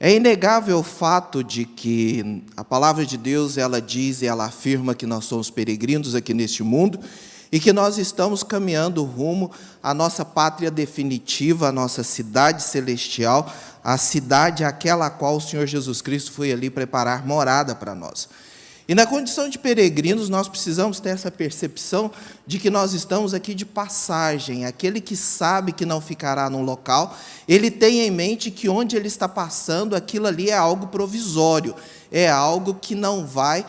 É inegável o fato de que a palavra de Deus, ela diz e ela afirma que nós somos peregrinos aqui neste mundo e que nós estamos caminhando rumo à nossa pátria definitiva, à nossa cidade celestial, a cidade àquela a qual o Senhor Jesus Cristo foi ali preparar morada para nós. E na condição de peregrinos, nós precisamos ter essa percepção de que nós estamos aqui de passagem. Aquele que sabe que não ficará num local, ele tem em mente que onde ele está passando, aquilo ali é algo provisório, é algo que não vai,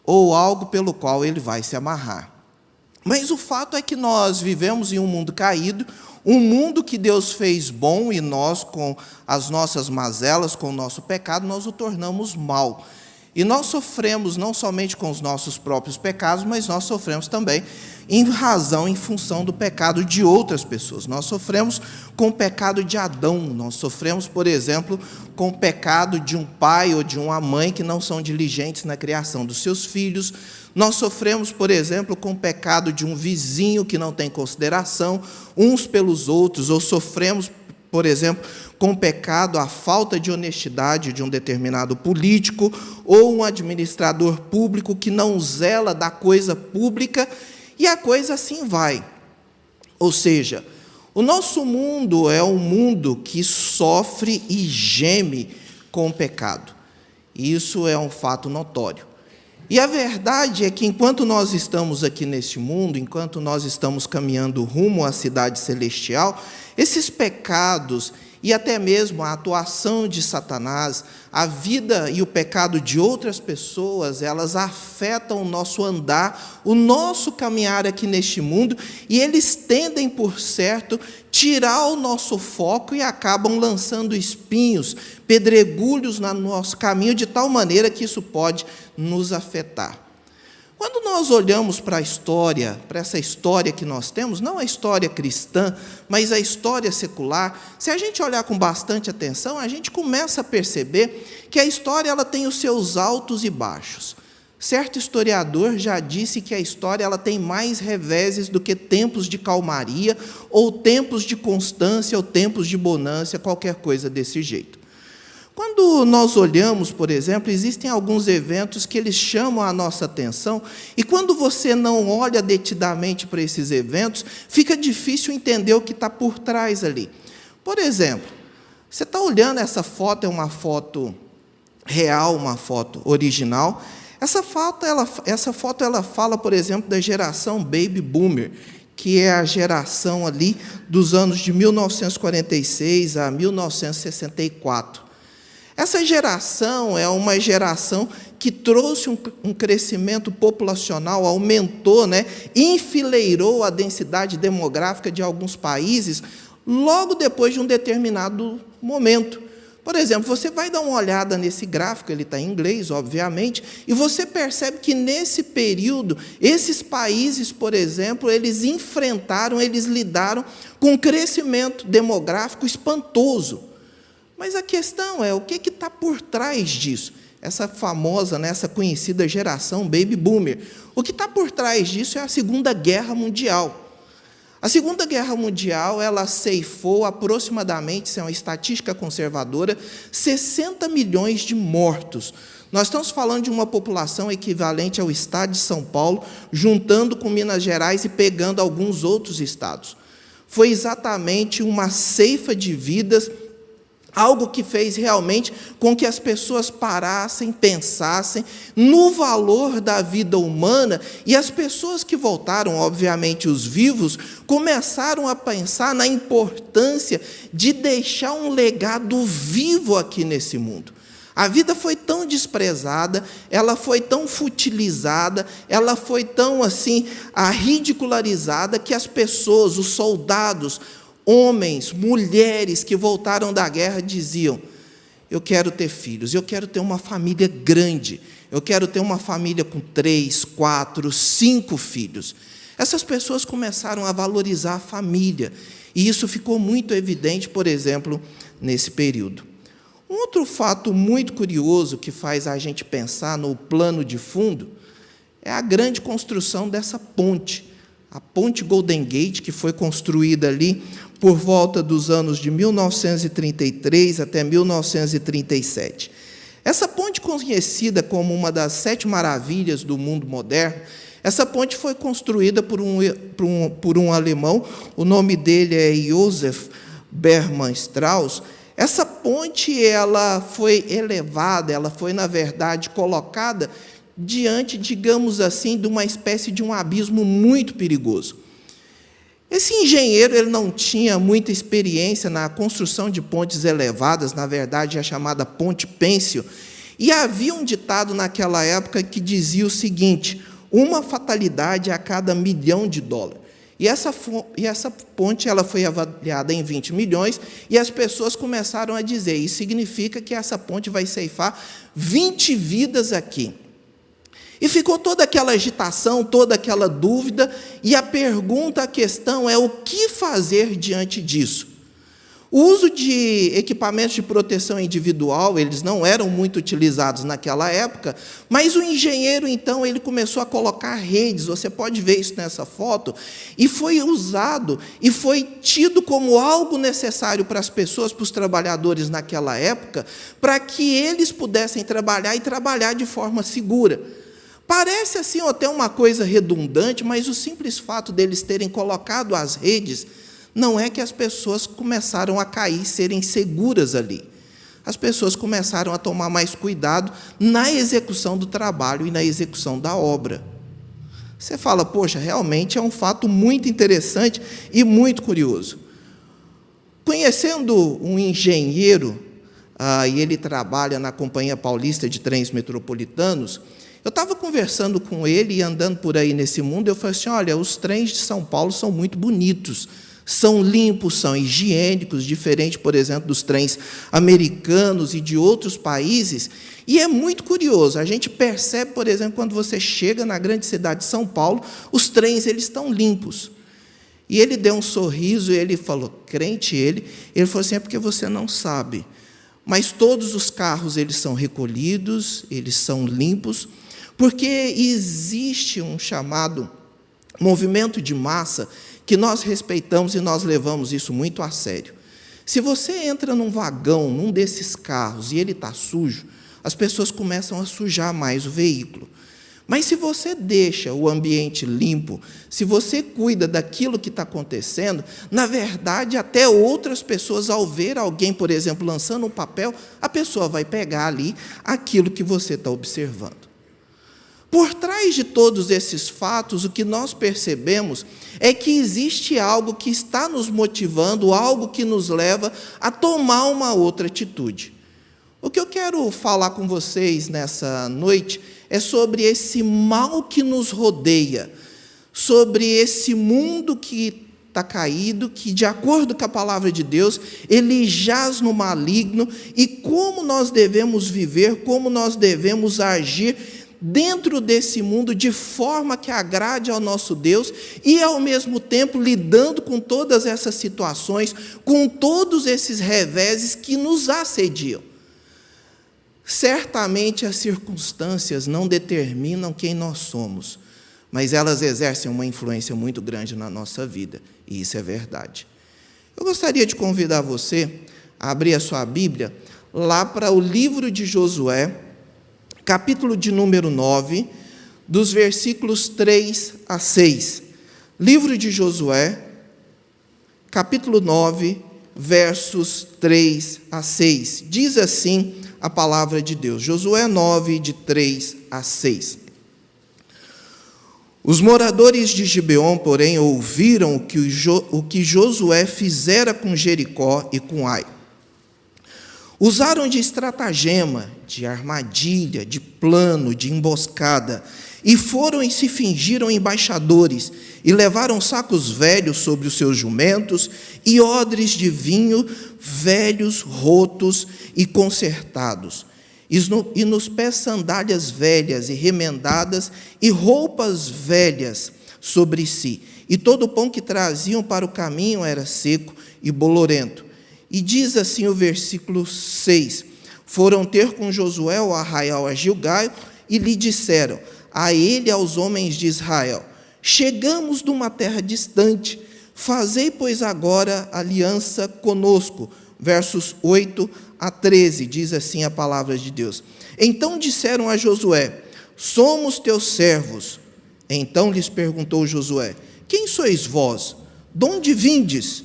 ou algo pelo qual ele vai se amarrar. Mas o fato é que nós vivemos em um mundo caído, um mundo que Deus fez bom, e nós, com as nossas mazelas, com o nosso pecado, nós o tornamos mal. E nós sofremos não somente com os nossos próprios pecados, mas nós sofremos também em função do pecado de outras pessoas. Nós sofremos com o pecado de Adão, nós sofremos, por exemplo, com o pecado de um pai ou de uma mãe que não são diligentes na criação dos seus filhos. Nós sofremos, por exemplo, com o pecado de um vizinho que não tem consideração uns pelos outros, ou sofremos, por exemplo, com o pecado, a falta de honestidade de um determinado político ou um administrador público que não zela da coisa pública, e a coisa assim vai. Ou seja, o nosso mundo é um mundo que sofre e geme com o pecado. Isso é um fato notório. E a verdade é que, enquanto nós estamos aqui neste mundo, enquanto nós estamos caminhando rumo à cidade celestial, esses pecados e até mesmo a atuação de Satanás, a vida e o pecado de outras pessoas, elas afetam o nosso andar, o nosso caminhar aqui neste mundo, e eles tendem, por certo, tirar o nosso foco e acabam lançando espinhos, pedregulhos no nosso caminho, de tal maneira que isso pode nos afetar. Quando nós olhamos para a história, para essa história que nós temos, não a história cristã, mas a história secular, se a gente olhar com bastante atenção, a gente começa a perceber que a história ela tem os seus altos e baixos. Certo historiador já disse que a história ela tem mais reveses do que tempos de calmaria, ou tempos de constância, ou tempos de bonança, qualquer coisa desse jeito. Quando nós olhamos, por exemplo, existem alguns eventos que eles chamam a nossa atenção, e quando você não olha detidamente para esses eventos, fica difícil entender o que está por trás ali. Por exemplo, você está olhando essa foto, é uma foto real, uma foto original. Essa foto ela fala, por exemplo, da geração Baby Boomer, que é a geração ali dos anos de 1946 a 1964. Essa geração é uma geração que trouxe um crescimento populacional, aumentou, enfileirou a densidade demográfica de alguns países logo depois de um determinado momento. Por exemplo, você vai dar uma olhada nesse gráfico, ele está em inglês, obviamente, e você percebe que, nesse período, esses países, por exemplo, eles lidaram com um crescimento demográfico espantoso. Mas a questão é, o que está por trás disso? Essa famosa, essa conhecida geração Baby Boomer. O que está por trás disso é a Segunda Guerra Mundial. A Segunda Guerra Mundial, ela ceifou aproximadamente, isso é uma estatística conservadora, 60 milhões de mortos. Nós estamos falando de uma população equivalente ao estado de São Paulo, juntando com Minas Gerais e pegando alguns outros estados. Foi exatamente uma ceifa de vidas, algo que fez realmente com que as pessoas parassem, pensassem no valor da vida humana, e as pessoas que voltaram, obviamente os vivos, começaram a pensar na importância de deixar um legado vivo aqui nesse mundo. A vida foi tão desprezada, ela foi tão futilizada, ela foi tão ridicularizada, que as pessoas, os soldados, homens, mulheres que voltaram da guerra diziam: eu quero ter filhos, eu quero ter uma família grande, eu quero ter uma família com 3, 4, 5 filhos. Essas pessoas começaram a valorizar a família, e isso ficou muito evidente, por exemplo, nesse período. Um outro fato muito curioso que faz a gente pensar no plano de fundo é a grande construção dessa ponte. A ponte Golden Gate, que foi construída ali por volta dos anos de 1933 até 1937. Essa ponte, conhecida como uma das 7 maravilhas do mundo moderno, essa ponte foi construída por um alemão, o nome dele é Josef Bergmann Strauss. Essa ponte ela foi elevada, ela foi, na verdade, colocada diante, digamos assim, de uma espécie de um abismo muito perigoso. Esse engenheiro ele não tinha muita experiência na construção de pontes elevadas, na verdade, a chamada ponte pênsil, e havia um ditado naquela época que dizia o seguinte: uma fatalidade a cada $1 milhão. E essa ponte ela foi avaliada em 20 milhões, e as pessoas começaram a dizer, isso significa que essa ponte vai ceifar 20 vidas aqui. E ficou toda aquela agitação, toda aquela dúvida, e a pergunta, a questão é o que fazer diante disso? O uso de equipamentos de proteção individual, eles não eram muito utilizados naquela época, mas o engenheiro, então, ele começou a colocar redes, você pode ver isso nessa foto, e foi usado, e foi tido como algo necessário para as pessoas, para os trabalhadores naquela época, para que eles pudessem trabalhar e trabalhar de forma segura. Parece assim até uma coisa redundante, mas o simples fato deles terem colocado as redes não é que as pessoas começaram a cair, serem seguras ali. As pessoas começaram a tomar mais cuidado na execução do trabalho e na execução da obra. Você fala, poxa, realmente é um fato muito interessante e muito curioso. Conhecendo um engenheiro, e ele trabalha na Companhia Paulista de Trens Metropolitanos, eu estava conversando com ele e andando por aí nesse mundo, eu falei assim, olha, os trens de São Paulo são muito bonitos, são limpos, são higiênicos, diferente, por exemplo, dos trens americanos e de outros países, e é muito curioso, a gente percebe, por exemplo, quando você chega na grande cidade de São Paulo, os trens eles estão limpos. E ele deu um sorriso e ele falou, crente ele falou assim, é porque você não sabe, mas todos os carros eles são recolhidos, eles são limpos, porque existe um chamado movimento de massa que nós respeitamos e nós levamos isso muito a sério. Se você entra num vagão, num desses carros, e ele está sujo, as pessoas começam a sujar mais o veículo. Mas se você deixa o ambiente limpo, se você cuida daquilo que está acontecendo, na verdade, até outras pessoas, ao ver alguém, por exemplo, lançando um papel, a pessoa vai pegar ali aquilo que você está observando. Por trás de todos esses fatos, o que nós percebemos é que existe algo que está nos motivando, algo que nos leva a tomar uma outra atitude. O que eu quero falar com vocês nessa noite é sobre esse mal que nos rodeia, sobre esse mundo que está caído, que, de acordo com a palavra de Deus, ele jaz no maligno, e como nós devemos viver, como nós devemos agir dentro desse mundo de forma que agrade ao nosso Deus e, ao mesmo tempo, lidando com todas essas situações, com todos esses reveses que nos assediam. Certamente as circunstâncias não determinam quem nós somos, mas elas exercem uma influência muito grande na nossa vida, e isso é verdade. Eu gostaria de convidar você a abrir a sua Bíblia lá para o livro de Josué, capítulo de número 9, dos versículos 3 a 6. Livro de Josué, capítulo 9, versos 3 a 6. Diz assim a palavra de Deus. Josué 9, de 3 a 6. Os moradores de Gibeon, porém, ouviram o que Josué fizera com Jericó e com Ai. Usaram de estratagema, de armadilha, de plano, de emboscada, e foram e se fingiram embaixadores, e levaram sacos velhos sobre os seus jumentos, e odres de vinho velhos, rotos e consertados, e nos pés sandálias velhas e remendadas, e roupas velhas sobre si. E todo o pão que traziam para o caminho era seco e bolorento. E diz assim o versículo 6, foram ter com Josué o arraial a Gilgal, e lhe disseram, a ele e aos homens de Israel, chegamos de uma terra distante, Fazei, pois, agora aliança conosco. Versos 8 a 13, diz assim a palavra de Deus. Então disseram a Josué: somos teus servos. Então lhes perguntou Josué: quem sois vós? De onde vindes?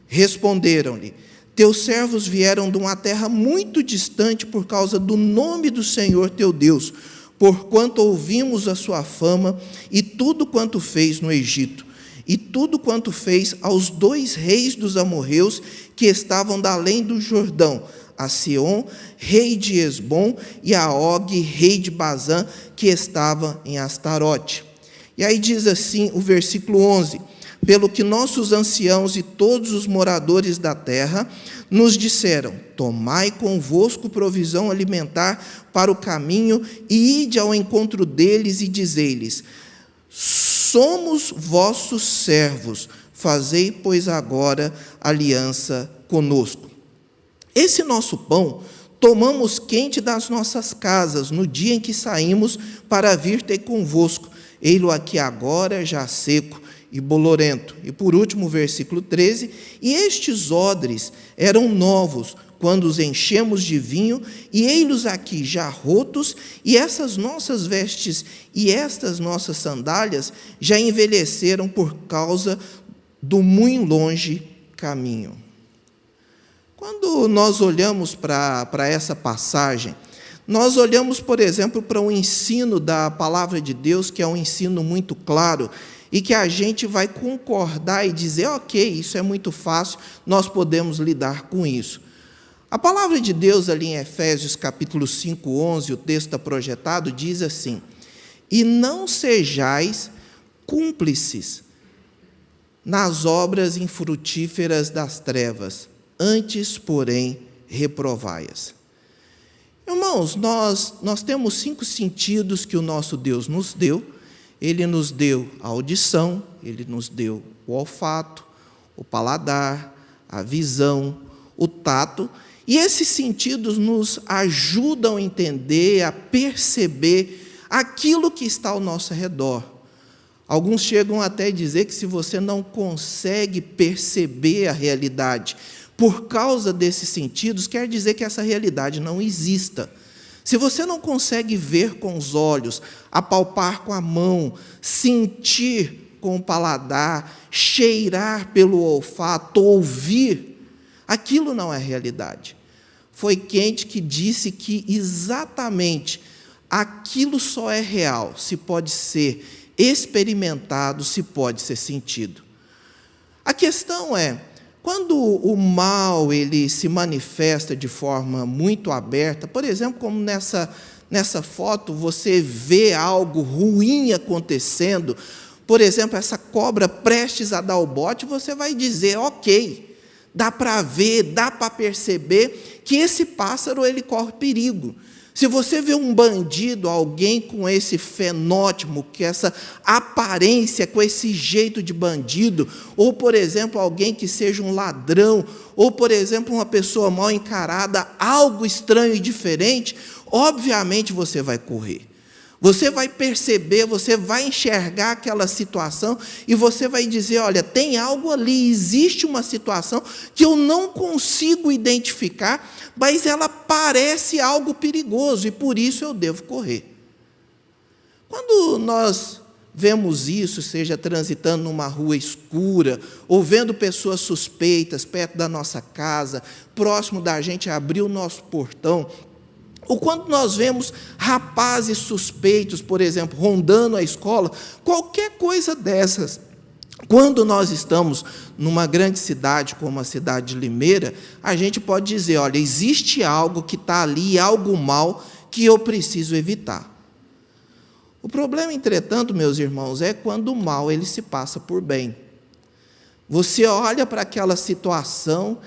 Responderam-lhe: teus servos vieram de uma terra muito distante por causa do nome do Senhor teu Deus, porquanto ouvimos a sua fama e tudo quanto fez no Egito, e tudo quanto fez aos 2 reis dos amorreus que estavam da além do Jordão, a Sihon, rei de Hesbom, e a Og, rei de Bazã, que estava em Astarote. E aí diz assim o versículo 11: pelo que nossos anciãos e todos os moradores da terra nos disseram: tomai convosco provisão alimentar para o caminho, e ide ao encontro deles e dizei-lhes: somos vossos servos, fazei, pois, agora aliança conosco. Esse nosso pão tomamos quente das nossas casas, no dia em que saímos para vir ter convosco. Ei-lo aqui agora, já seco e bolorento. E por último, versículo 13: e estes odres eram novos, quando os enchemos de vinho, e ei-los aqui já rotos, e essas nossas vestes e estas nossas sandálias já envelheceram por causa do muito longe caminho. Quando nós olhamos para essa passagem, nós olhamos, por exemplo, para o ensino da palavra de Deus, que é um ensino muito claro, e que a gente vai concordar e dizer: ok, isso é muito fácil, nós podemos lidar com isso. A palavra de Deus ali em Efésios capítulo 5, 11, o texto está projetado, diz assim: e não sejais cúmplices nas obras infrutíferas das trevas, antes, porém, reprovai-as. Irmãos, nós temos 5 sentidos que o nosso Deus nos deu. Ele nos deu a audição, Ele nos deu o olfato, o paladar, a visão, o tato, e esses sentidos nos ajudam a entender, a perceber aquilo que está ao nosso redor. Alguns chegam até a dizer que se você não consegue perceber a realidade por causa desses sentidos, quer dizer que essa realidade não exista. Se você não consegue ver com os olhos, apalpar com a mão, sentir com o paladar, cheirar pelo olfato, ouvir, aquilo não é realidade. Foi Kant que disse que exatamente aquilo só é real, se pode ser experimentado, se pode ser sentido. A questão é, quando o mal ele se manifesta de forma muito aberta, por exemplo, como nessa foto, você vê algo ruim acontecendo, por exemplo, essa cobra prestes a dar o bote, você vai dizer: ok, dá para ver, dá para perceber que esse pássaro ele corre perigo. Se você vê um bandido, alguém com esse fenótipo, com essa aparência, com esse jeito de bandido, ou, por exemplo, alguém que seja um ladrão, ou, por exemplo, uma pessoa mal encarada, algo estranho e diferente, obviamente você vai correr. Você vai perceber, você vai enxergar aquela situação e você vai dizer: olha, tem algo ali, existe uma situação que eu não consigo identificar, mas ela parece algo perigoso e por isso eu devo correr. Quando nós vemos isso, seja transitando numa rua escura, ou vendo pessoas suspeitas perto da nossa casa, próximo da gente, abrir o nosso portão, ou quando nós vemos rapazes suspeitos, por exemplo, rondando a escola, qualquer coisa dessas, quando nós estamos numa grande cidade como a cidade de Limeira, a gente pode dizer: olha, existe algo que está ali, algo mal, que eu preciso evitar. O problema, entretanto, meus irmãos, é quando o mal ele se passa por bem. Você olha para aquela situação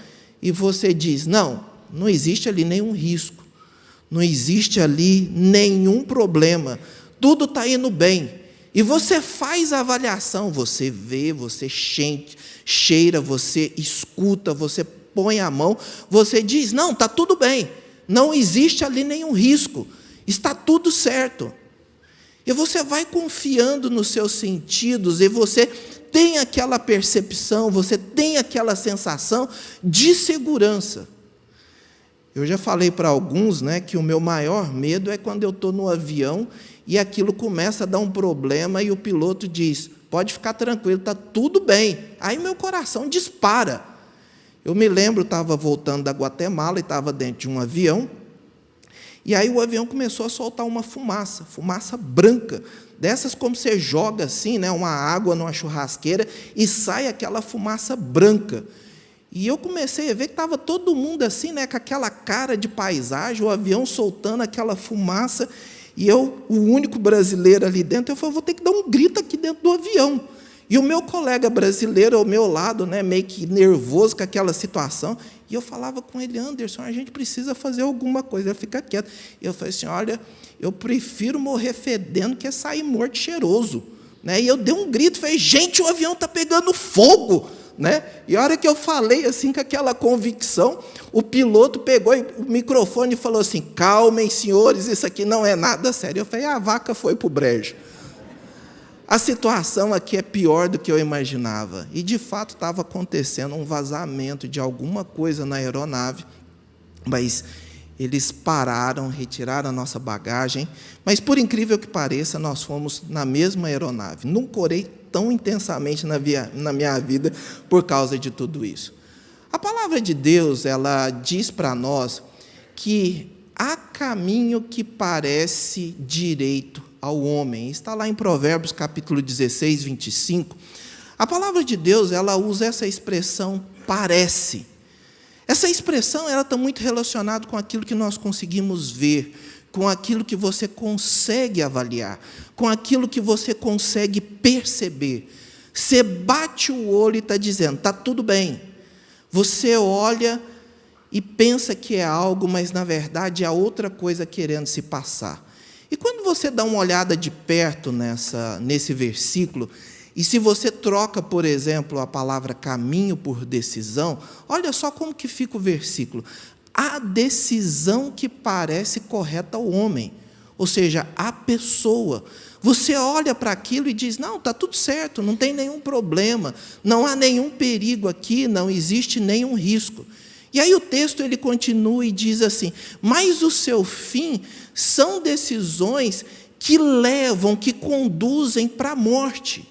e você diz: não existe ali nenhum risco. Não existe ali nenhum problema, tudo está indo bem. E você faz a avaliação, você vê, você cheira, você escuta, você põe a mão, você diz: não, está tudo bem, não existe ali nenhum risco, está tudo certo. E você vai confiando nos seus sentidos, e você tem aquela percepção, você tem aquela sensação de segurança. Eu já falei para alguns, né, que o meu maior medo é quando eu estou no avião e aquilo começa a dar um problema e o piloto diz, pode ficar tranquilo, está tudo bem. Aí meu coração dispara. Eu me lembro, estava voltando da Guatemala e estava dentro de um avião, e aí o avião começou a soltar uma fumaça branca, dessas como você joga assim, né, uma água numa churrasqueira, e sai aquela fumaça branca. E eu comecei a ver que estava todo mundo assim, né, com aquela cara de paisagem, o avião soltando aquela fumaça, e eu, o único brasileiro ali dentro, eu falei, vou ter que dar um grito aqui dentro do avião. E o meu colega brasileiro ao meu lado, né, meio que nervoso com aquela situação, e eu falava com ele, Anderson, a gente precisa fazer alguma coisa, ele fica quieto. E eu falei assim, olha, eu prefiro morrer fedendo que sair morto cheiroso. Né? E eu dei um grito, falei, gente, o avião está pegando fogo. Né? E a hora que eu falei assim com aquela convicção, o piloto pegou o microfone e falou assim, calmem, senhores, isso aqui não é nada sério. Eu falei, a vaca foi para o brejo. A situação aqui é pior do que eu imaginava. E, de fato, estava acontecendo um vazamento de alguma coisa na aeronave, mas eles pararam, retiraram a nossa bagagem, mas, por incrível que pareça, nós fomos na mesma aeronave. Nunca orei tão intensamente na minha vida por causa de tudo isso. A palavra de Deus, ela diz para nós que há caminho que parece direito ao homem. Está lá em Provérbios, capítulo 16, 25. A palavra de Deus, ela usa essa expressão, parece. Essa expressão, ela está muito relacionada com aquilo que nós conseguimos ver, com aquilo que você consegue avaliar, com aquilo que você consegue perceber. Você bate o olho e está dizendo, está tudo bem. Você olha e pensa que é algo, mas, na verdade, é outra coisa querendo se passar. E quando você dá uma olhada de perto nesse versículo, e se você troca, por exemplo, a palavra caminho por decisão, olha só como que fica o versículo. A decisão que parece correta ao homem, ou seja, a pessoa. Você olha para aquilo e diz, não, está tudo certo, não tem nenhum problema, não há nenhum perigo aqui, não existe nenhum risco. E aí o texto ele continua e diz assim, mas o seu fim são decisões que levam, que conduzem para a morte.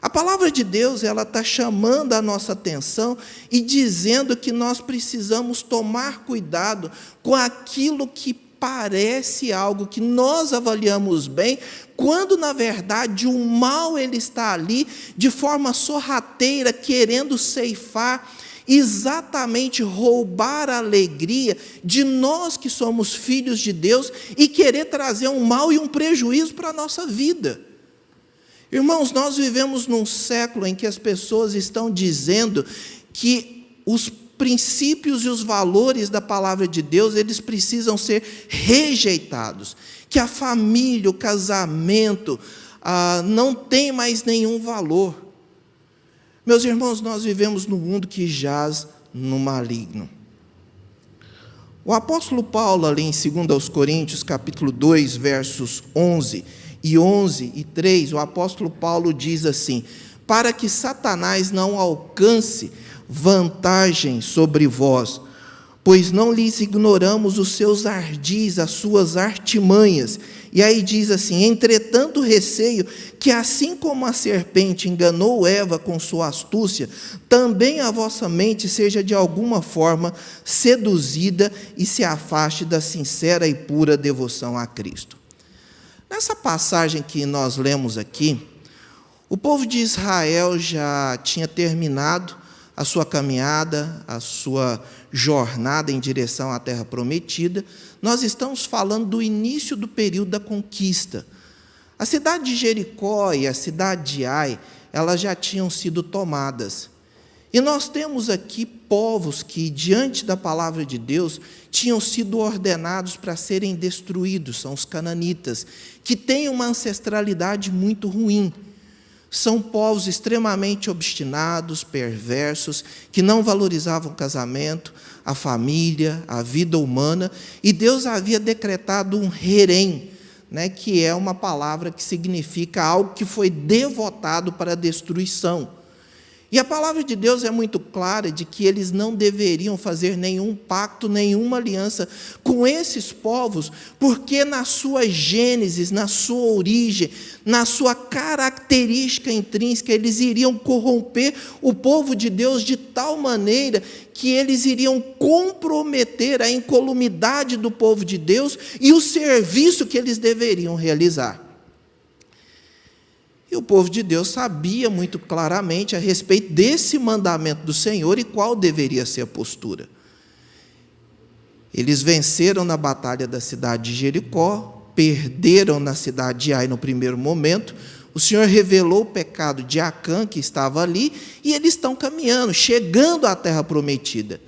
A palavra de Deus ela está chamando a nossa atenção e dizendo que nós precisamos tomar cuidado com aquilo que parece algo que nós avaliamos bem, quando, na verdade, o mal ele está ali de forma sorrateira, querendo ceifar, exatamente roubar a alegria de nós que somos filhos de Deus e querer trazer um mal e um prejuízo para a nossa vida. Irmãos, nós vivemos num século em que as pessoas estão dizendo que os princípios e os valores da palavra de Deus, eles precisam ser rejeitados, que a família, o casamento, não tem mais nenhum valor. Meus irmãos, nós vivemos num mundo que jaz no maligno. O apóstolo Paulo, ali em 2 Coríntios, capítulo 2, versos 11 e 3, o apóstolo Paulo diz assim, para que Satanás não alcance vantagem sobre vós, pois não lhes ignoramos os seus ardis, as suas artimanhas. E aí diz assim, entretanto receio que assim como a serpente enganou Eva com sua astúcia, também a vossa mente seja de alguma forma seduzida e se afaste da sincera e pura devoção a Cristo. Nessa passagem que nós lemos aqui, o povo de Israel já tinha terminado a sua caminhada, a sua jornada em direção à terra prometida. Nós estamos falando do início do período da conquista. A cidade de Jericó e a cidade de Ai, elas já tinham sido tomadas. E nós temos aqui povos que, diante da palavra de Deus, tinham sido ordenados para serem destruídos, são os cananitas, que têm uma ancestralidade muito ruim. São povos extremamente obstinados, perversos, que não valorizavam o casamento, a família, a vida humana, e Deus havia decretado um herém, né, que é uma palavra que significa algo que foi devotado para a destruição. E a palavra de Deus é muito clara de que eles não deveriam fazer nenhum pacto, nenhuma aliança com esses povos, porque na sua gênese, na sua origem, na sua característica intrínseca, eles iriam corromper o povo de Deus de tal maneira que eles iriam comprometer a incolumidade do povo de Deus e o serviço que eles deveriam realizar. E o povo de Deus sabia muito claramente a respeito desse mandamento do Senhor e qual deveria ser a postura. Eles venceram na batalha da cidade de Jericó, perderam na cidade de Ai no primeiro momento. O Senhor revelou o pecado de Acã, que estava ali, e eles estão caminhando, chegando à terra prometida.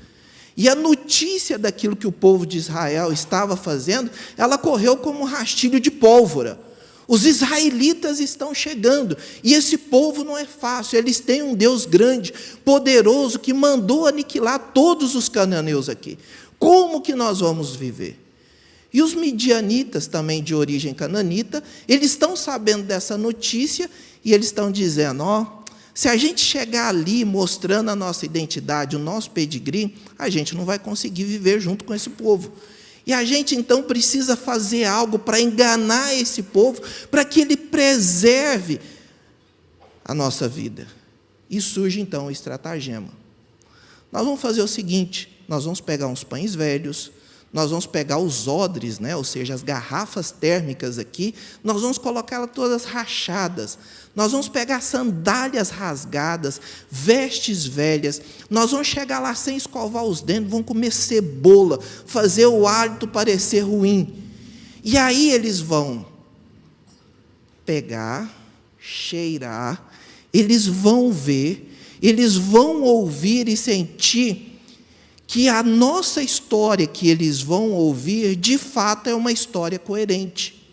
E a notícia daquilo que o povo de Israel estava fazendo, ela correu como um rastilho de pólvora. Os israelitas estão chegando, e esse povo não é fácil, eles têm um Deus grande, poderoso, que mandou aniquilar todos os cananeus aqui. Como que nós vamos viver? E os midianitas, também de origem cananita, eles estão sabendo dessa notícia, e eles estão dizendo, se a gente chegar ali mostrando a nossa identidade, o nosso pedigree, a gente não vai conseguir viver junto com esse povo. E a gente, então, precisa fazer algo para enganar esse povo, para que ele preserve a nossa vida. E surge, então, o estratagema. Nós vamos fazer o seguinte, nós vamos pegar uns pães velhos, nós vamos pegar os odres, ou seja, as garrafas térmicas aqui, nós vamos colocá-las todas rachadas, nós vamos pegar sandálias rasgadas, vestes velhas, nós vamos chegar lá sem escovar os dentes, vamos comer cebola, fazer o hálito parecer ruim. E aí eles vão pegar, cheirar, eles vão ver, eles vão ouvir e sentir que a nossa história que eles vão ouvir, de fato, é uma história coerente.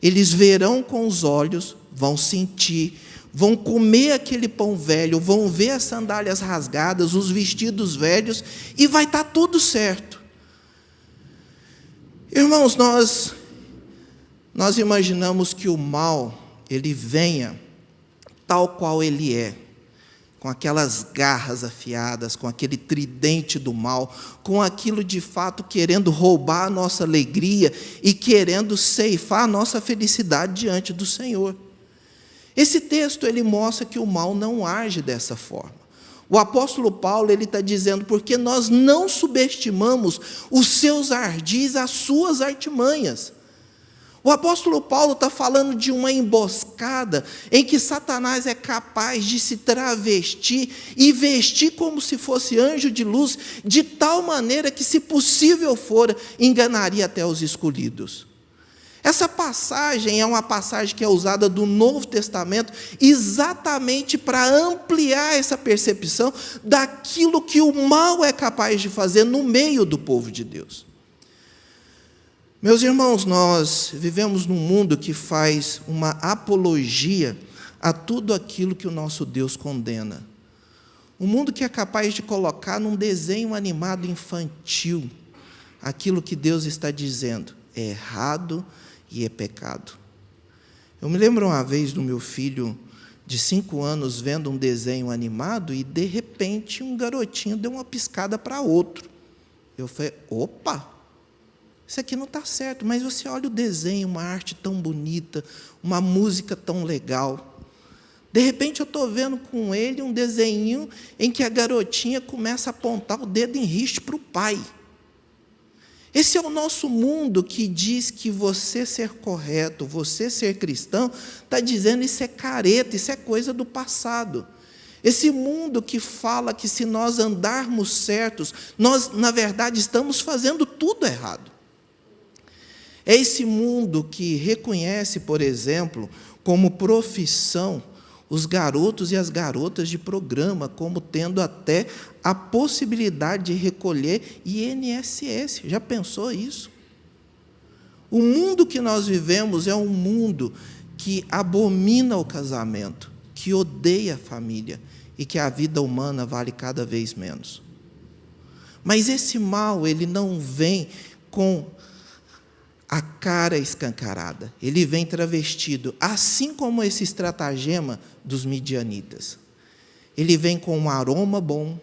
Eles verão com os olhos, vão sentir, vão comer aquele pão velho, vão ver as sandálias rasgadas, os vestidos velhos, e vai estar tudo certo. Irmãos, nós imaginamos que o mal, ele venha tal qual ele é, com aquelas garras afiadas, com aquele tridente do mal, com aquilo de fato querendo roubar a nossa alegria e querendo ceifar a nossa felicidade diante do Senhor. Esse texto, ele mostra que o mal não age dessa forma. O apóstolo Paulo, ele está dizendo, porque nós não subestimamos os seus ardis, as suas artimanhas. O apóstolo Paulo está falando de uma emboscada em que Satanás é capaz de se travestir e vestir como se fosse anjo de luz, de tal maneira que, se possível for, enganaria até os escolhidos. Essa passagem é uma passagem que é usada do Novo Testamento exatamente para ampliar essa percepção daquilo que o mal é capaz de fazer no meio do povo de Deus. Meus irmãos, nós vivemos num mundo que faz uma apologia a tudo aquilo que o nosso Deus condena. Um mundo que é capaz de colocar num desenho animado infantil aquilo que Deus está dizendo é errado e é pecado. Eu me lembro uma vez do meu filho de 5 anos vendo um desenho animado e, de repente, um garotinho deu uma piscada para outro. Eu falei, opa! Isso aqui não está certo, mas você olha o desenho, uma arte tão bonita, uma música tão legal. De repente, eu estou vendo com ele um desenho em que a garotinha começa a apontar o dedo em riste para o pai. Esse é o nosso mundo que diz que você ser correto, você ser cristão, está dizendo isso é careta, isso é coisa do passado. Esse mundo que fala que se nós andarmos certos, nós, na verdade, estamos fazendo tudo errado. É esse mundo que reconhece, por exemplo, como profissão os garotos e as garotas de programa, como tendo até a possibilidade de recolher INSS. Já pensou isso? O mundo que nós vivemos é um mundo que abomina o casamento, que odeia a família e que a vida humana vale cada vez menos. Mas esse mal, ele não vem com a cara escancarada, ele vem travestido, assim como esse estratagema dos midianitas. ele vem com um aroma bom,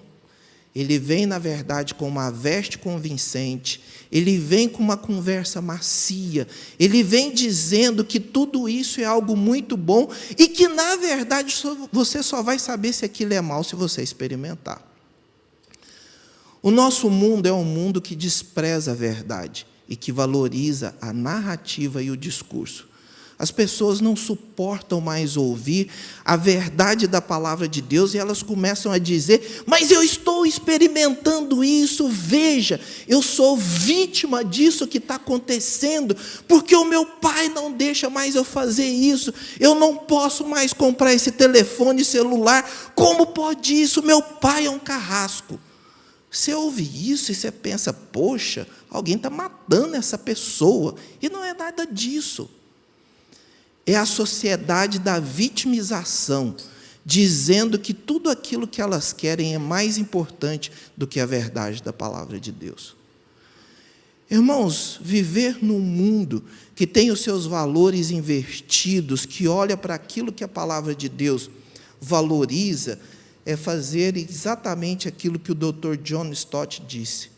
ele vem, na verdade, com uma veste convincente, ele vem com uma conversa macia, ele vem dizendo que tudo isso é algo muito bom e que, na verdade, você só vai saber se aquilo é mal se você experimentar. O nosso mundo é um mundo que despreza a verdade e que valoriza a narrativa e o discurso. As pessoas não suportam mais ouvir a verdade da palavra de Deus e elas começam a dizer: mas eu estou experimentando isso, veja, eu sou vítima disso que está acontecendo, porque o meu pai não deixa mais eu fazer isso, eu não posso mais comprar esse telefone celular, como pode isso? Meu pai é um carrasco. Você ouve isso e você pensa: poxa, alguém está matando essa pessoa, e não é nada disso. É a sociedade da vitimização, dizendo que tudo aquilo que elas querem é mais importante do que a verdade da palavra de Deus. Irmãos, viver num mundo que tem os seus valores invertidos, que olha para aquilo que a palavra de Deus valoriza, é fazer exatamente aquilo que o Dr. John Stott disse,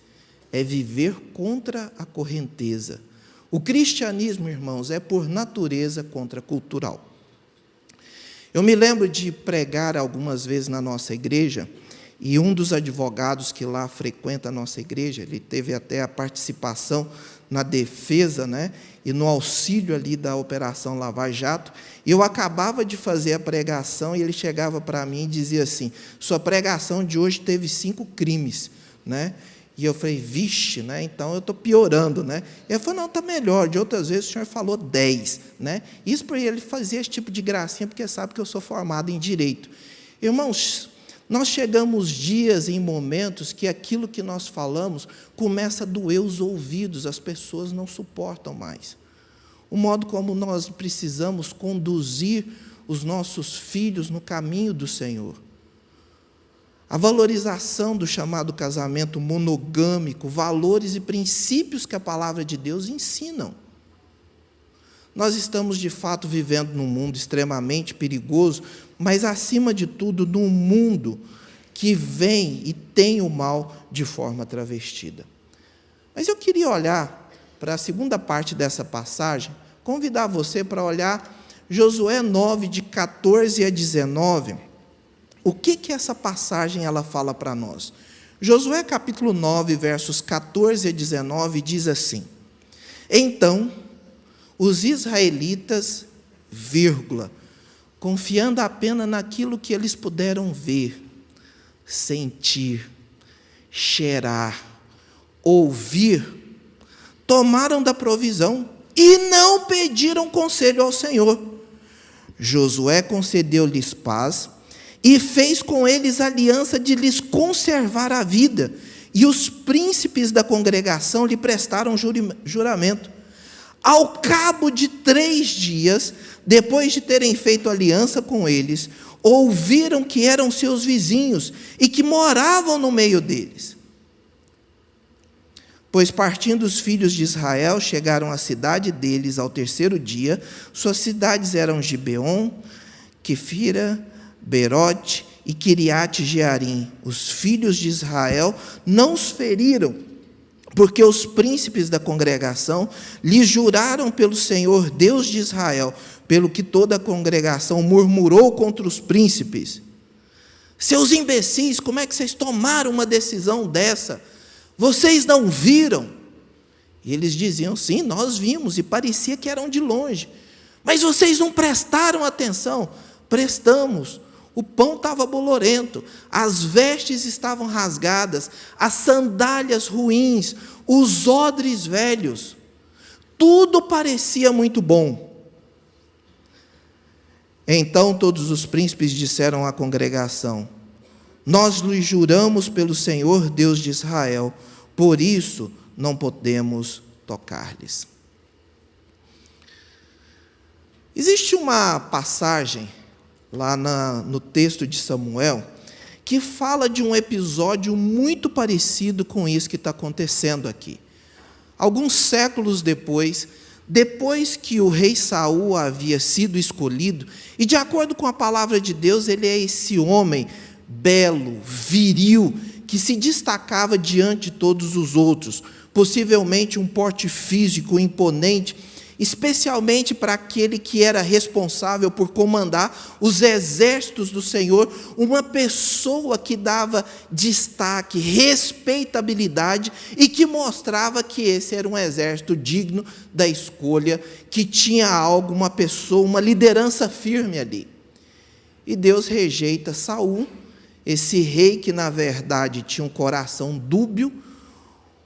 é viver contra a correnteza. O cristianismo, irmãos, é por natureza contracultural. Eu me lembro de pregar algumas vezes na nossa igreja, e um dos advogados que lá frequenta a nossa igreja, ele teve até a participação na defesa, e no auxílio ali da Operação Lava Jato, e eu acabava de fazer a pregação, e ele chegava para mim e dizia assim: sua pregação de hoje teve 5 crimes, E eu falei: vixe, então eu estou piorando, Ele falou: não, está melhor, de outras vezes o senhor falou 10, Isso para ele fazer esse tipo de gracinha, porque sabe que eu sou formado em Direito. Irmãos, nós chegamos dias em momentos que aquilo que nós falamos começa a doer os ouvidos, as pessoas não suportam mais. O modo como nós precisamos conduzir os nossos filhos no caminho do Senhor. A valorização do chamado casamento monogâmico, valores e princípios que a palavra de Deus ensinam. Nós estamos, de fato, vivendo num mundo extremamente perigoso, mas, acima de tudo, num mundo que vem e tem o mal de forma travestida. Mas eu queria olhar para a segunda parte dessa passagem, convidar você para olhar Josué 9, de 14 a 19, o que essa passagem ela fala para nós? Josué capítulo 9, versos 14 a 19, diz assim: então, os israelitas, confiando apenas naquilo que eles puderam ver, sentir, cheirar, ouvir, tomaram da provisão e não pediram conselho ao Senhor. Josué concedeu-lhes paz e fez com eles aliança de lhes conservar a vida, e os príncipes da congregação lhe prestaram juramento. Ao cabo de 3 dias, depois de terem feito aliança com eles, ouviram que eram seus vizinhos e que moravam no meio deles. Pois partindo os filhos de Israel, chegaram à cidade deles ao 3º dia. Suas cidades eram Gibeon, Quefira, Berote e Quiriate Jearim. Os filhos de Israel não os feriram, porque os príncipes da congregação lhes juraram pelo Senhor Deus de Israel, pelo que toda a congregação murmurou contra os príncipes. Seus imbecis, como é que vocês tomaram uma decisão dessa? Vocês não viram? E eles diziam: sim, nós vimos, e parecia que eram de longe. Mas vocês não prestaram atenção? Prestamos. O pão estava bolorento, as vestes estavam rasgadas, as sandálias ruins, os odres velhos. Tudo parecia muito bom. Então todos os príncipes disseram à congregação: nós lhes juramos pelo Senhor Deus de Israel, por isso não podemos tocar-lhes. Existe uma passagem lá no texto de Samuel, que fala de um episódio muito parecido com isso que está acontecendo aqui. Alguns séculos depois que o rei Saul havia sido escolhido, e de acordo com a palavra de Deus, ele é esse homem belo, viril, que se destacava diante de todos os outros, possivelmente um porte físico imponente, especialmente para aquele que era responsável por comandar os exércitos do Senhor, uma pessoa que dava destaque, respeitabilidade e que mostrava que esse era um exército digno da escolha, que tinha algo, uma pessoa, uma liderança firme ali. E Deus rejeita Saul, esse rei que na verdade tinha um coração dúbio,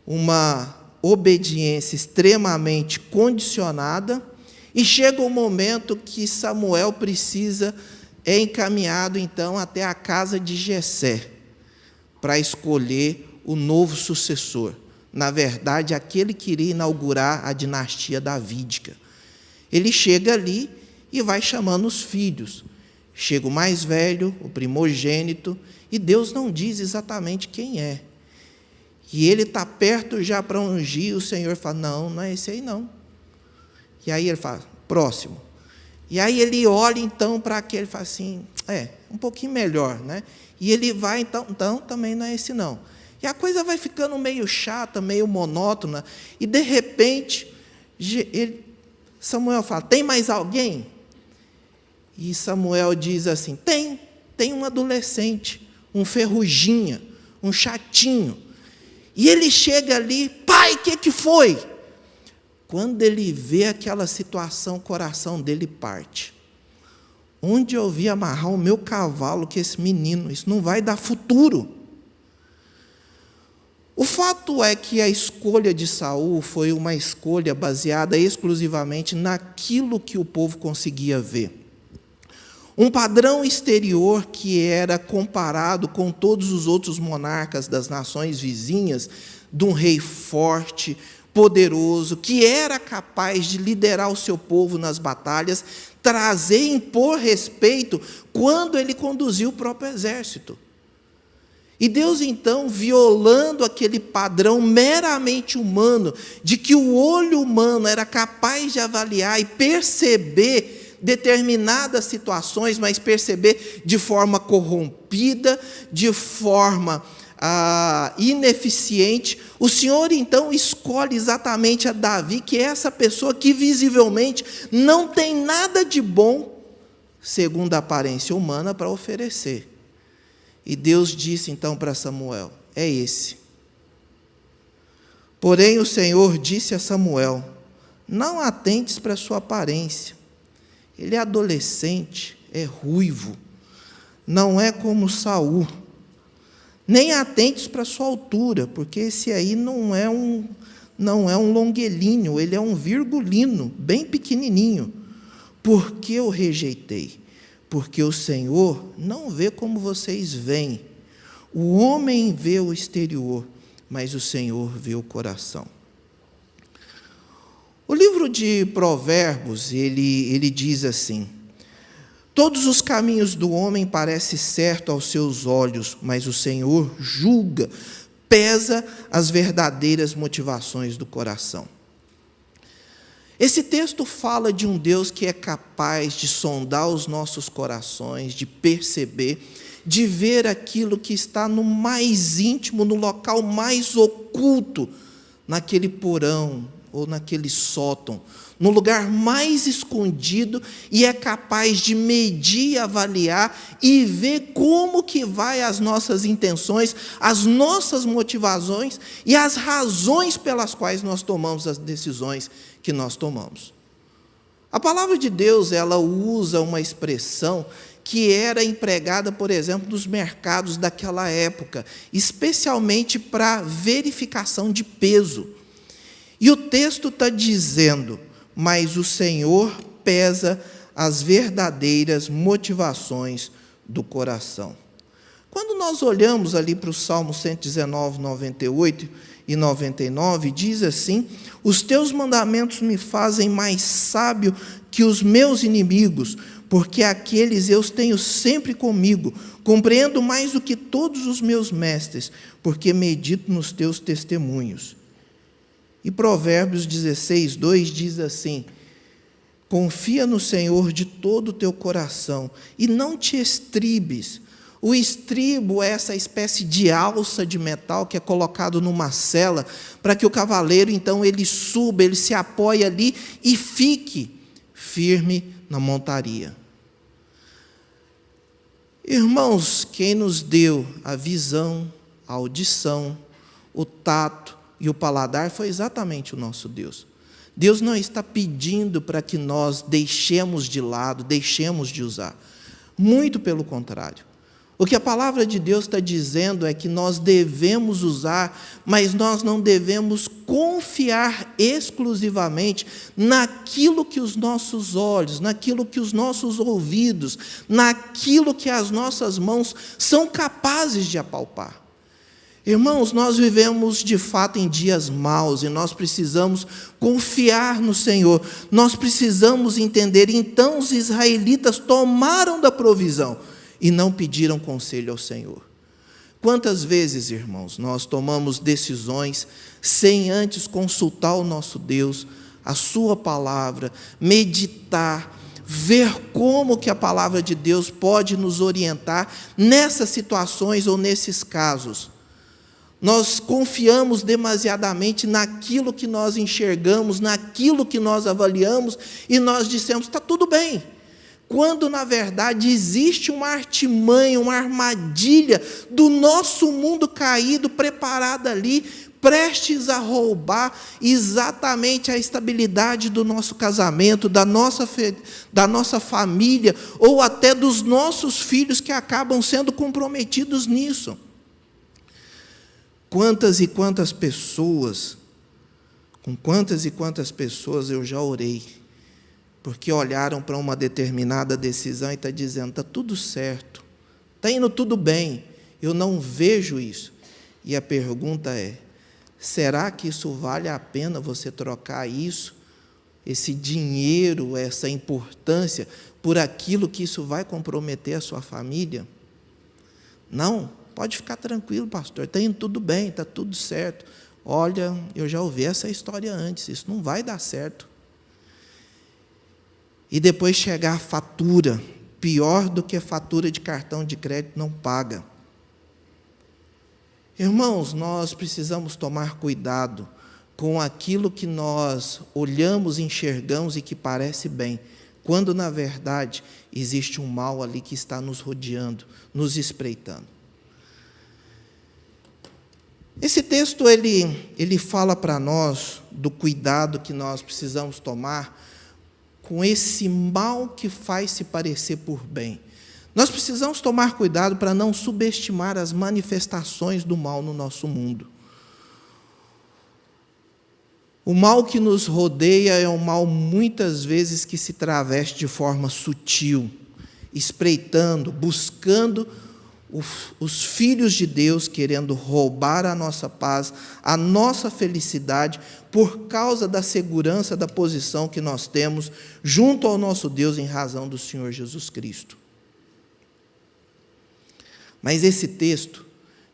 uma obediência extremamente condicionada, e chega o momento que Samuel é encaminhado então até a casa de Jessé, para escolher o novo sucessor, na verdade aquele que iria inaugurar a dinastia davídica. Ele chega ali e vai chamando os filhos, chega o mais velho, o primogênito, e Deus não diz exatamente quem é. E ele está perto já para ungir, o Senhor fala, não é esse aí não. E aí ele fala, próximo. E aí ele olha então para aquele e fala assim, um pouquinho melhor, né? E ele vai, então também não é esse não. E a coisa vai ficando meio chata, meio monótona, e de repente, Samuel fala, tem mais alguém? E Samuel diz assim, tem um adolescente, um ferruginha, um chatinho. E ele chega ali, pai, o que foi? Quando ele vê aquela situação, o coração dele parte. Onde eu vi amarrar o meu cavalo, que esse menino, isso não vai dar futuro. O fato é que a escolha de Saul foi uma escolha baseada exclusivamente naquilo que o povo conseguia ver. Um padrão exterior que era comparado com todos os outros monarcas das nações vizinhas, de um rei forte, poderoso, que era capaz de liderar o seu povo nas batalhas, trazer e impor respeito quando ele conduzia o próprio exército. E Deus, então, violando aquele padrão meramente humano, de que o olho humano era capaz de avaliar e perceber determinadas situações, mas perceber de forma corrompida, de forma ineficiente, o Senhor então escolhe exatamente a Davi, que é essa pessoa que visivelmente não tem nada de bom, segundo a aparência humana, para oferecer. E Deus disse então para Samuel, é esse. Porém o Senhor disse a Samuel, não atentes para a sua aparência, ele é adolescente, é ruivo, não é como Saul. Nem atentes para a sua altura, porque esse aí não é um longuelinho, ele é um virgulino, bem pequenininho. Por que eu rejeitei? Porque o Senhor não vê como vocês veem. O homem vê o exterior, mas o Senhor vê o coração. O livro de Provérbios, ele diz assim, todos os caminhos do homem parecem certos aos seus olhos, mas o Senhor julga, pesa as verdadeiras motivações do coração. Esse texto fala de um Deus que é capaz de sondar os nossos corações, de perceber, de ver aquilo que está no mais íntimo, no local mais oculto, naquele porão ou naquele sótão, no lugar mais escondido, e é capaz de medir, avaliar e ver como que vai as nossas intenções, as nossas motivações e as razões pelas quais nós tomamos as decisões que nós tomamos. A palavra de Deus, ela usa uma expressão que era empregada, por exemplo, nos mercados daquela época, especialmente para verificação de peso. E o texto está dizendo, mas o Senhor pesa as verdadeiras motivações do coração. Quando nós olhamos ali para o Salmo 119, 98 e 99, diz assim, os teus mandamentos me fazem mais sábio que os meus inimigos, porque aqueles eu os tenho sempre comigo, compreendo mais do que todos os meus mestres, porque medito nos teus testemunhos. E Provérbios 16, 2 diz assim, confia no Senhor de todo o teu coração, e não te estribes, O estribo é essa espécie de alça de metal que é colocado numa sela para que o cavaleiro, então, ele suba, ele se apoie ali e fique firme na montaria. Irmãos, quem nos deu a visão, a audição, o tato e o paladar foi exatamente o nosso Deus. Deus não está pedindo para que nós deixemos de lado, deixemos de usar. Muito pelo contrário. O que a palavra de Deus está dizendo é que nós devemos usar, mas nós não devemos confiar exclusivamente naquilo que os nossos olhos, naquilo que os nossos ouvidos, naquilo que as nossas mãos são capazes de apalpar. Irmãos, nós vivemos de fato em dias maus e nós precisamos confiar no Senhor. Nós precisamos entender. Então os israelitas tomaram da provisão e não pediram conselho ao Senhor. Quantas vezes, irmãos, nós tomamos decisões sem antes consultar o nosso Deus, a sua palavra, meditar, ver como que a palavra de Deus pode nos orientar nessas situações ou nesses casos. Nós confiamos demasiadamente naquilo que nós enxergamos, naquilo que nós avaliamos, e nós dissemos, está tudo bem. Quando, na verdade, existe uma artimanha, uma armadilha do nosso mundo caído, preparada ali, prestes a roubar exatamente a estabilidade do nosso casamento, da nossa família, ou até dos nossos filhos que acabam sendo comprometidos nisso. Quantas e quantas pessoas, com quantas e quantas pessoas eu já orei, porque olharam para uma determinada decisão e está dizendo, está tudo certo, está indo tudo bem, eu não vejo isso. E a pergunta é, será que isso vale a pena você trocar isso, esse dinheiro, essa importância, por aquilo que isso vai comprometer a sua família? Não. Pode ficar tranquilo, pastor, está indo tudo bem, está tudo certo. Olha, eu já ouvi essa história antes, isso não vai dar certo. E depois chegar a fatura, pior do que fatura de cartão de crédito, não paga. Irmãos, nós precisamos tomar cuidado com aquilo que nós olhamos, enxergamos e que parece bem, quando, na verdade, existe um mal ali que está nos rodeando, nos espreitando. Esse texto, ele fala para nós do cuidado que nós precisamos tomar com esse mal que faz se parecer por bem. Nós precisamos tomar cuidado para não subestimar as manifestações do mal no nosso mundo. O mal que nos rodeia é um mal, muitas vezes, que se traveste de forma sutil, espreitando, buscando os filhos de Deus, querendo roubar a nossa paz, a nossa felicidade, por causa da segurança da posição que nós temos junto ao nosso Deus em razão do Senhor Jesus Cristo. Mas esse texto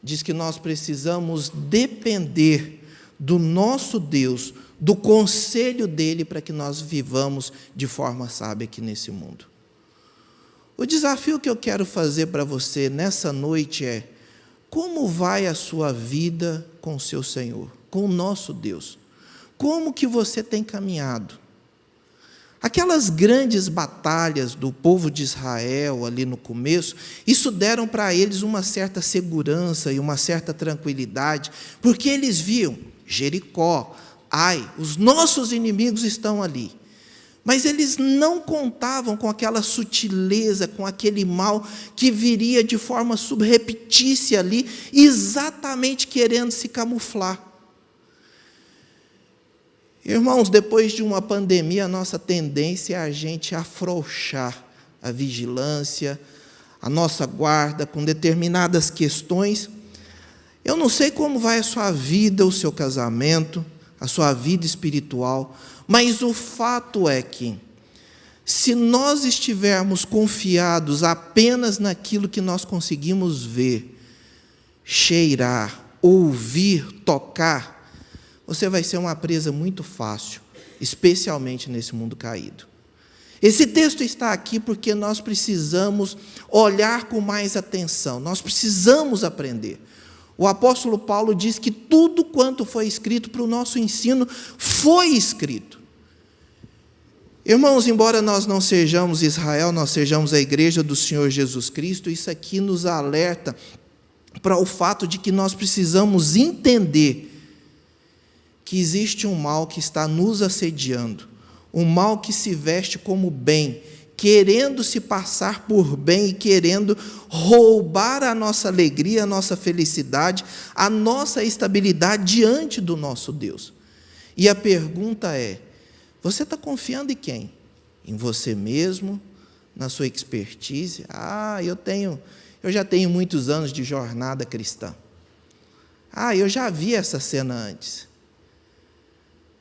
diz que nós precisamos depender do nosso Deus, do conselho dele, para que nós vivamos de forma sábia aqui nesse mundo. O desafio que eu quero fazer para você nessa noite é: como vai a sua vida com o seu Senhor, com o nosso Deus? Como que você tem caminhado? Aquelas grandes batalhas do povo de Israel ali no começo, isso deram para eles uma certa segurança e uma certa tranquilidade, porque eles viam Jericó, Ai, os nossos inimigos estão ali. Mas eles não contavam com aquela sutileza, com aquele mal que viria de forma subreptícia ali, exatamente querendo se camuflar. Irmãos, depois de uma pandemia, a nossa tendência é a gente afrouxar a vigilância, a nossa guarda com determinadas questões. Eu não sei como vai a sua vida, o seu casamento, a sua vida espiritual, mas o fato é que, se nós estivermos confiados apenas naquilo que nós conseguimos ver, cheirar, ouvir, tocar, você vai ser uma presa muito fácil, especialmente nesse mundo caído. Esse texto está aqui porque nós precisamos olhar com mais atenção, nós precisamos aprender. O apóstolo Paulo diz que tudo quanto foi escrito para o nosso ensino foi escrito. Irmãos, embora nós não sejamos Israel, nós sejamos a igreja do Senhor Jesus Cristo, isso aqui nos alerta para o fato de que nós precisamos entender que existe um mal que está nos assediando, um mal que se veste como bem, querendo se passar por bem e querendo roubar a nossa alegria, a nossa felicidade, a nossa estabilidade diante do nosso Deus. E a pergunta é: você está confiando em quem? Em você mesmo? Na sua expertise? Eu já tenho muitos anos de jornada cristã. Eu já vi essa cena antes.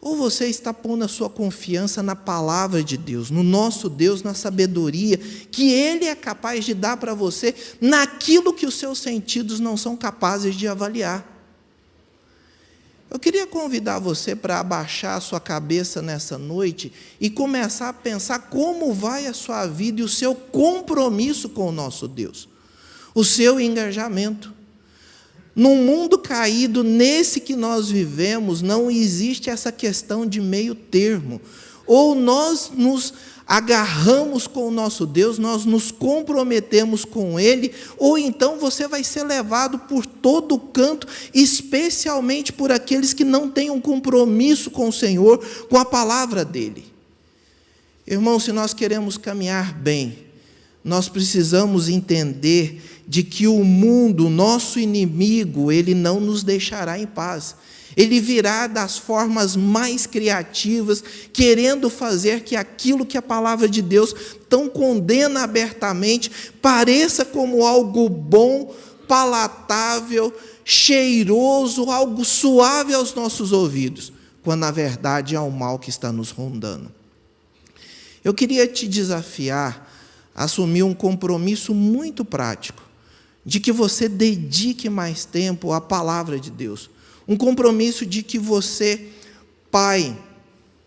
Ou você está pondo a sua confiança na palavra de Deus, no nosso Deus, na sabedoria que Ele é capaz de dar para você, naquilo que os seus sentidos não são capazes de avaliar. Eu queria convidar você para abaixar a sua cabeça nessa noite e começar a pensar como vai a sua vida e o seu compromisso com o nosso Deus, o seu engajamento. Num mundo caído, nesse que nós vivemos, não existe essa questão de meio termo. Ou nós nos agarramos com o nosso Deus, nós nos comprometemos com Ele, ou então você vai ser levado por todo canto, especialmente por aqueles que não têm um compromisso com o Senhor, com a palavra dEle. Irmãos, se nós queremos caminhar bem, nós precisamos entender de que o mundo, o nosso inimigo, ele não nos deixará em paz. Ele virá das formas mais criativas, querendo fazer que aquilo que a palavra de Deus tão condena abertamente, pareça como algo bom, palatável, cheiroso, algo suave aos nossos ouvidos, quando na verdade é o mal que está nos rondando. Eu queria te desafiar a assumir um compromisso muito prático, de que você dedique mais tempo à palavra de Deus. Um compromisso de que você, pai,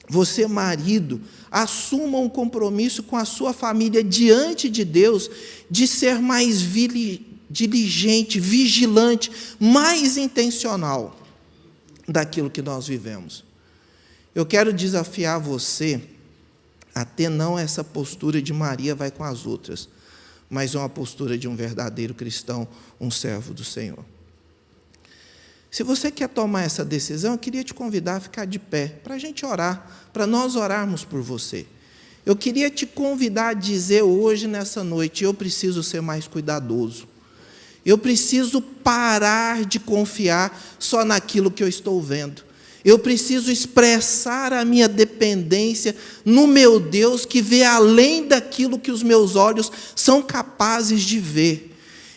você, marido, assuma um compromisso com a sua família diante de Deus, de ser mais diligente, vigilante, mais intencional daquilo que nós vivemos. Eu quero desafiar você a ter não essa postura de Maria vai com as outras, mas uma postura de um verdadeiro cristão, um servo do Senhor. Se você quer tomar essa decisão, eu queria te convidar a ficar de pé, para a gente orar, para nós orarmos por você. Eu queria te convidar a dizer hoje, nessa noite, eu preciso ser mais cuidadoso. Eu preciso parar de confiar só naquilo que eu estou vendo. Eu preciso expressar a minha dependência no meu Deus, que vê além daquilo que os meus olhos são capazes de ver.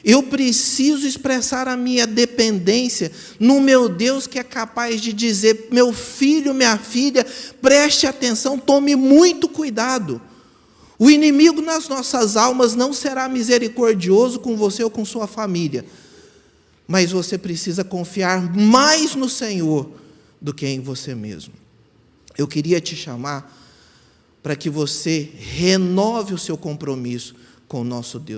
Eu preciso expressar a minha dependência no meu Deus, que é capaz de dizer: meu filho, minha filha, preste atenção, tome muito cuidado. O inimigo nas nossas almas não será misericordioso com você ou com sua família, mas você precisa confiar mais no Senhor do que em você mesmo. Eu queria te chamar para que você renove o seu compromisso com o nosso Deus.